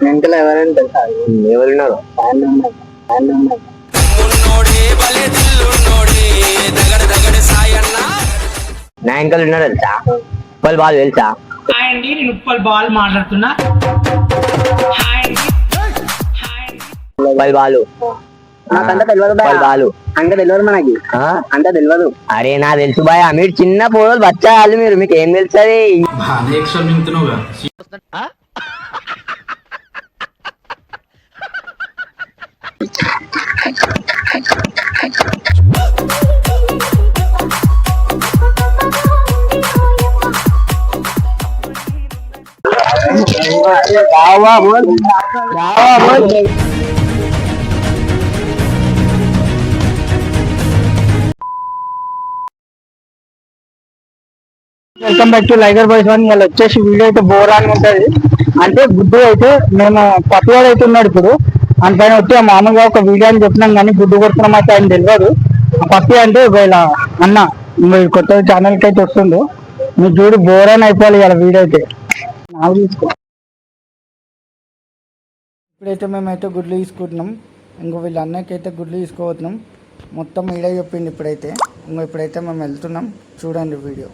వెనకలు ఎవరైనా తెలుసా? ఎవరున్నారు? నా వెనకలు ఉన్నాడు తెలుసా? ఉప్పల్ బాల్ తెలుసా? అండి నేను ఉప్పల్ బాల్ మాట్లాడుతున్నా. ఉప్పల్ బాలు నాకంతా తెలియదు ఉప్పల్ బాలు అంత తెలియదు మనకి అంత తెలియదు. అరే నా తెలుసు బాయ్, మీరు చిన్న పోరలు బచ్చాలు, మీరు మీకు ఏం తెలుసది? Welcome back to Liger boys one. వాళ్ళు వచ్చేసి వీడియో అయితే బోర్ అని ఉంటది. అంటే గుడ్డు అయితే మేము పట్టువాడు అయితే ఉన్నాడు ఇప్పుడు. దానిపైన వచ్చి మామూలుగా ఒక వీడియో అని చెప్పినాం, కానీ గుడ్డు కొడుతున్నాం అయితే ఆయన తెలియదు. ఆ పప్పి అంటే ఇలా అన్న మీరు కొత్త ఛానల్ కి అయితే వస్తుందో మీరు చూడు, బోర్ అని అయిపోవాలి ఇలా వీడియో అయితే. నాకు తీసుకో. ఇప్పుడైతే మేమైతే గుడ్లు తీసుకుంటున్నాం. ఇంకో వీళ్ళ అన్నకి అయితే గుడ్లు తీసుకోవతున్నాం. మొత్తం వీడియో చెప్పింది ఇప్పుడైతే. ఇప్పుడైతే మేము వెళ్తున్నాం, చూడండి వీడియో.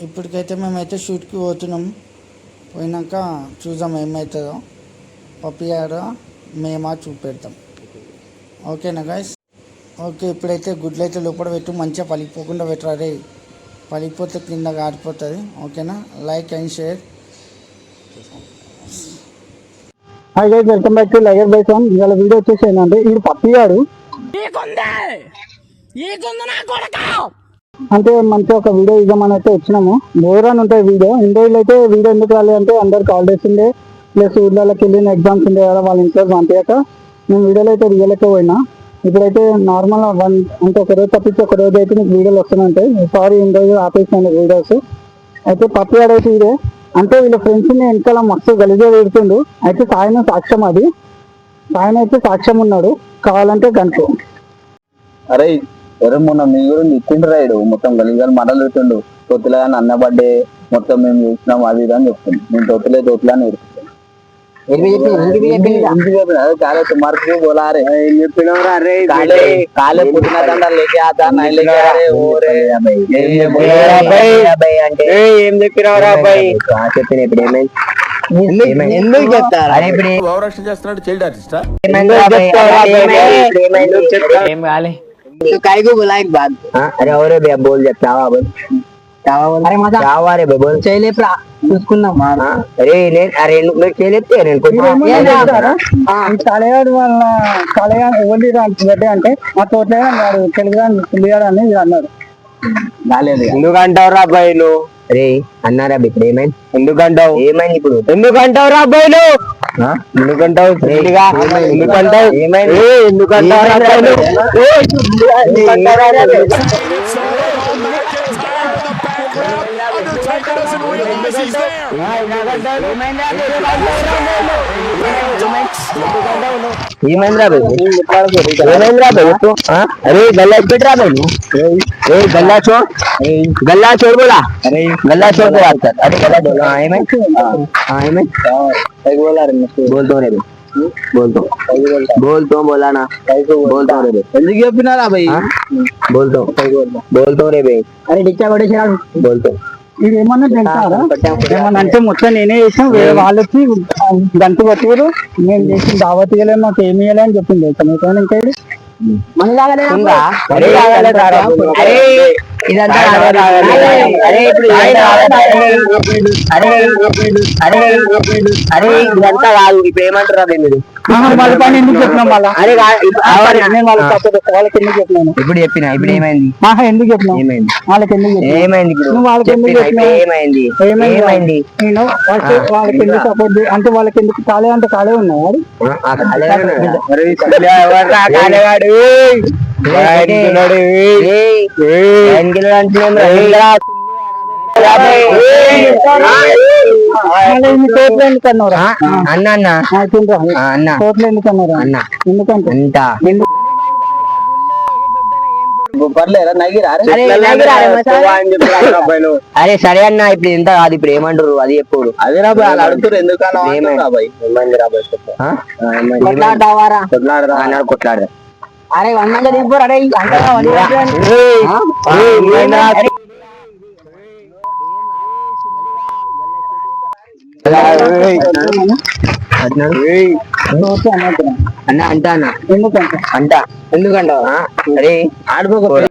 ఇప్పటికైతే మేమైతే షూట్కి పోతున్నాం. పోయినాక చూద్దాం ఏమవుతుందో. పప్పి ఆడ మేమా చూపెడతాం. ఓకేనా గైస్? ఓకే, ఇప్పుడైతే గుడ్లు అయితే లోపల పెట్టు, మంచిగా పలిగిపోకుండా పెట్టరా రే. పలిగిపోతే కింద ఆడిపోతుంది. ఓకేనా? Like and share. Hi guys, welcome back to Liger boys one. ఇవాళ వీడియో వచ్చేసి ఏంటంటే ఇది పప్పి ఆడు అంటే మంచిగా ఒక వీడియో ఇద్దామని అయితే వచ్చినాము. బోర్ అని ఉంటుంది వీడియో. ఇన్ని రోజులు అయితే వీడియో ఎందుకు రాలేదంటే అందరికి హాలిడేస్ ఉండే, ప్లస్ ఊళ్ళకి వెళ్ళిన ఎగ్జామ్స్ ఉండే కదా, వాళ్ళ ఇంట్లో పంపించాక నేను వీడియోలో అయితే రియల్కే పోయినా. ఇప్పుడైతే నార్మల్ అంటే ఒక రోజు తప్పించి ఒక రోజు అయితే మీకు వీడియోలు వస్తున్నాయి. సారీ ఇన్ని రోజు ఆపేసాను వీడియోస్. అయితే పప్పి ఆడైతే ఇదే అంటే వీళ్ళ ఫ్రెండ్స్ని వెనకాల మస్తు గలిజే పెడుతుండు. అయితే సాయన సాక్ష్యం, అది సాయన అయితే సాక్ష్యం ఉన్నాడు, కావాలంటే కనుక్కో. అరే ఎవరు మొన్న మీ గురించి ఇచ్చిండు రాయుడు, మొత్తం గలీజాలు మాటలు పెడుతుండు. తొత్తులే అని అన్న బర్త్డే మొత్తం మేము చూసినాం అది ఇది అని చెప్తుంది. నేను తొత్తులే అని నేర్పుతాను. काले तुम्हारे को बोला रे ये पिनोरा रे काले पुटना దండ लेके आता नहीं लेके आ रे वो रे ये बोला भाई అంటే ఏం చెప్పినవరా భాయ్ చెప్పిన ఇప్పుడు ఎందుకు చెప్తారా? అరే ఇప్పుడు ఓవరాక్షన్ చేస్తున్నాడు చైల్డ్ ఆర్టిస్ట్ ఏం కాలే तो काय को बोला एक बात. अरे और भैया बोल जा चावा बोल अरे मजा चावा रे बोल चले చూసుకున్నాం. అరే అరే నువ్వు చేయలేస్తే నేను కళగాడు వాళ్ళ కళగాడు ఎవరి బర్త్డే అంటే మా తోటలే వాడు తెలుగుగాడు పిల్లిగాడు అని అన్నాడు. ఎందుకంటావు రా అబ్బాయి నువ్వు? అరే అన్నారా ఇప్పుడు ఏమైంది? ఎందుకంటావు? ఏమైంది ఇప్పుడు? ఎందుకంటావు రా అబ్బాయి నువ్వు? ఎందుకంటావు? ఎందుకంటావు? ఏమైంది? ఎందుకంటావు? ఏమైందిరా అరే గల్లా పెట్టరా गला चोर बोला गला चोर को बात कर. अरे गला बोला बोला रे बोल तो रे बोल तो बोला ना बोल तो रे ఎందుకు చెప్పినారా भाई बोल तो रे भाई अरे డిచ్చా కొట్టేసాడు बोल तो ఇది ఏమన్నా తెలుసారా? ఏమన్నా అంటే మొత్తం నేనే చేసాం, వేరే వాళ్ళకి గంట కొట్టారు, నేను చేసిన దావత్ ఇవ్వలేదు, మాకు ఏమి ఇవ్వలే అని చెప్పింది. ఇంకా ఇదంతా కాదు. ఇప్పుడు ఏమంటారా మీరు? వాళ్ళ పని ఎందుకు చెప్పినాం? వాళ్ళ వాళ్ళకి ఎందుకు చెప్పినాను? ఇప్పుడు చెప్పినా ఇప్పుడు ఏమైంది? ఎందుకు చెప్పినావు? ఏమైంది? వాళ్ళకి ఎందుకు ఏమైంది? వాళ్ళకి ఎందుకు చెప్పినావు? ఏమైంది? ఏమైంది? నేను వాళ్ళకి ఎందుకు సపోర్ట్ అంటే వాళ్ళకి ఎందుకు కాలే అంటే కాలే ఉన్నాడు అన్న అన్న అన్న ఎందుకన్నారు? అన్న ఎందుకంటే పర్లేదా నగిరా అరే సరే అన్న ఇప్పుడు ఎంత కాదు ఇప్పుడు ఏమంటారు అది ఎప్పుడు అదే రాబాయ్ వాళ్ళు అడుగుతారు ఎందుకన్నా రాబాయ్ ఏమైంది రాబాయ్ కొట్లాడదా అరే వంద దింపు అరే అన్న అంటా అన్న ఎందుకంటావు అరే ఆడుకోక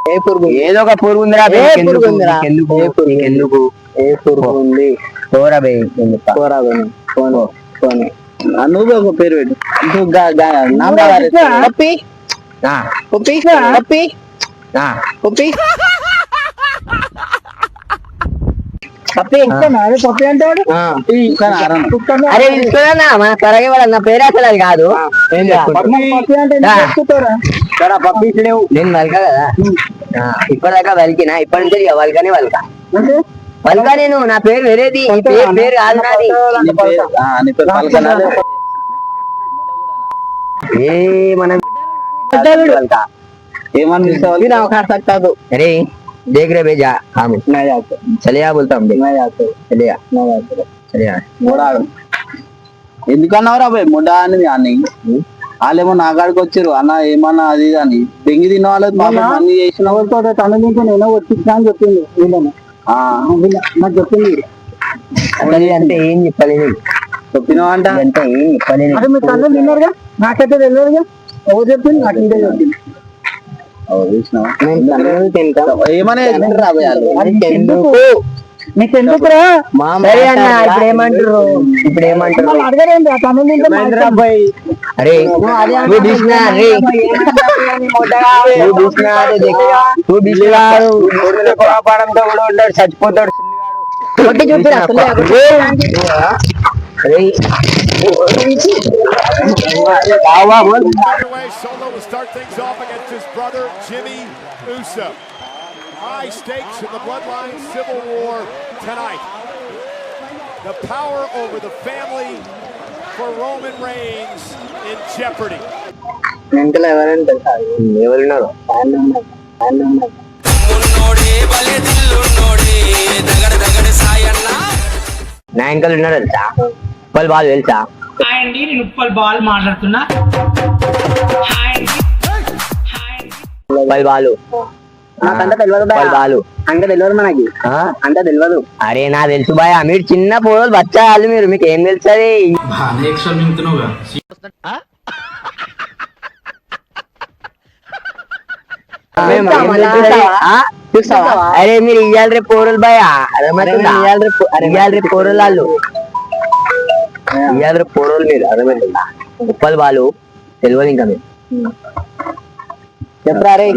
ఏ పురుగు ఏదో ఒక పురుగు ఉందిరా ఎందుకు ఏ పురుగు ఉంది పోరా బే పోరా ఫోన్ నువ్వు ఒక పేరు పెట్టు పప్పి పప్పి పప్పి పప్పి అరే ఇస్తున్నా మన త్వరగా వాళ్ళ నా పేరు అసలు అది కాదు నేను వల్కా కదా ఇప్పటిదాకా వలికినా ఇప్పటి నుంచి వల్కనే వల్కా వల్కా నేను నా పేరు వేరేది పేరు కాదు నాది ఏ మనం ఏమన్నా अरे देख रहे भेजा हाँ चले आ बोलता हूँ चले आ ఎందుకన్నావురా బాయ్ ముడా అని అని వాళ్ళేమో నాగాడికి వచ్చారు అన్న ఏమన్నా అది ఇది అని దెంగి తిన్న వాళ్ళకి అన్ని చేసిన ఎవరితో తన నుంచి నేను వచ్చిందా అని చెప్పింది వీళ్ళని నాకు చెప్పింది అంటే ఏం చెప్పలేదు చెప్పినావు అంట అంటే ఏం చెప్పలేదు అదే మీరు తల్లి తిన్నారుగా నాకైతే తెలియదుగా ఎవరు చెప్పింది నాకు ఇంటే చెప్పింది ఏమనే నీకెందుకురా ఇప్పుడు ఏమంటారు అడగరేంటి ఆ తమిళ అరే చచ్చిపోతాడు Solo will start things off against his brother Jimmy Uso. High stakes in the Bloodline Civil War tonight. The power over the family for Roman Reigns in jeopardy. ఎవరున్నారు నా ఇంకలు ఉన్నారు తెలుసా వాళ్ళు బాగా తెలుసా హాయ్ అండి నేను ఉప్పల్ బాల్ మాట్లాడుతున్నా వాళ్ళు నాకంతా తెలియదు వాళ్ళు అంత తెలియదు మనకి అంత తెలియదు అరే నా తెలుసు బాయ్ మీరు చిన్న పోలు బచ్చాలు మీరు మీకు ఏం తెలుసది అరే మీరు ఇయ్యాలి రేపు పోరలు బాయ్ ఇయ్యాలి రేపు పోరలు వాళ్ళు ఇయ్యాలి రేపు పోరలు మీరు అర్థమవుతుందా ఉప్పల్ వాళ్ళు తెలియదు ఇంకా మీరు చెప్పరా రే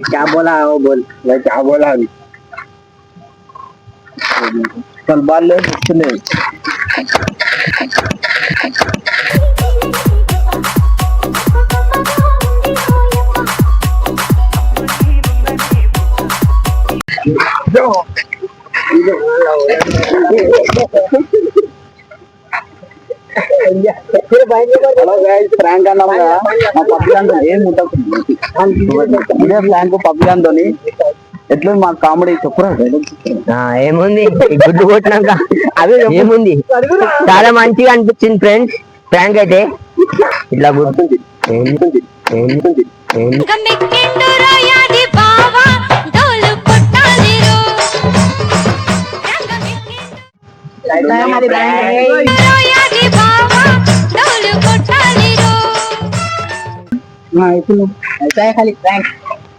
क्या बोला वो बोल मैं क्या बोला अभी कल बाल ले सुने హలో గైస్ ఫ్రాంక్ అన్నాముగా మా పప్పిగాంతో ఏం ఇదే ఫ్రాంక్ పప్పిగాంతో ఎట్లా మా కామెడీ చెప్పురా ఏముంది గుడ్డు కొట్టినాక అదే ఏముంది చాలా మంచిగా అనిపించింది ఫ్రెండ్స్ ఫ్రాంక్ అయితే ఇట్లా గుర్తుంది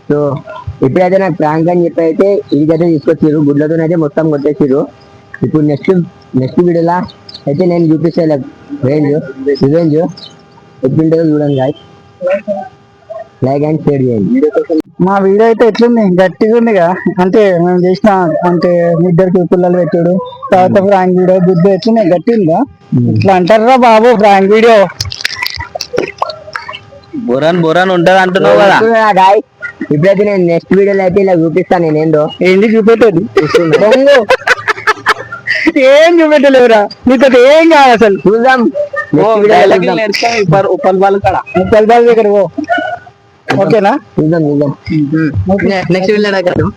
సో ఇప్పుడైతే నాకు ప్రాంక్ అని చెప్పి అయితే ఇదైతే తీసుకొచ్చారు గుడ్లతో అయితే మొత్తం కొట్టేసారు ఇప్పుడు నెక్స్ట్ వీడియోలా అయితే నేను చూపిస్తే రివెంజ్ ఎట్లుంటుందో చూడండి గాయ్ లైక్ అండ్ షేర్ చేయండి మా వీడియో అయితే ఎట్లుంది గట్టిగా ఉందిగా అంటే మేము చేసిన అంటే ఇద్దరికి పుల్లలు పెట్టాడు తర్వాత ఫ్రాంక్ వీడియో గుడ్డు ఎట్లున్నాయి గట్టి ఉందా ఇట్లా అంటారా బాబు ఫ్రాంక్ వీడియో బొరాన్ ఉంటది అంటున్నావు కదా గాయ్ ఇప్పుడైతే నేను నెక్స్ట్ వీడియోలో అయితే ఇలా చూపిస్తాను నేను ఏందో ఏంటి చూపెట్టేది ఏం చూపెట్టలేవురా, నీతో ఏం కాదు అసలు. చూద్దాం ఉప్పల్ బాల్ కాడ కల్బాల్ దగ్గర పో. ఓకేనా? చూద్దాం నెక్స్ట్ వీడియో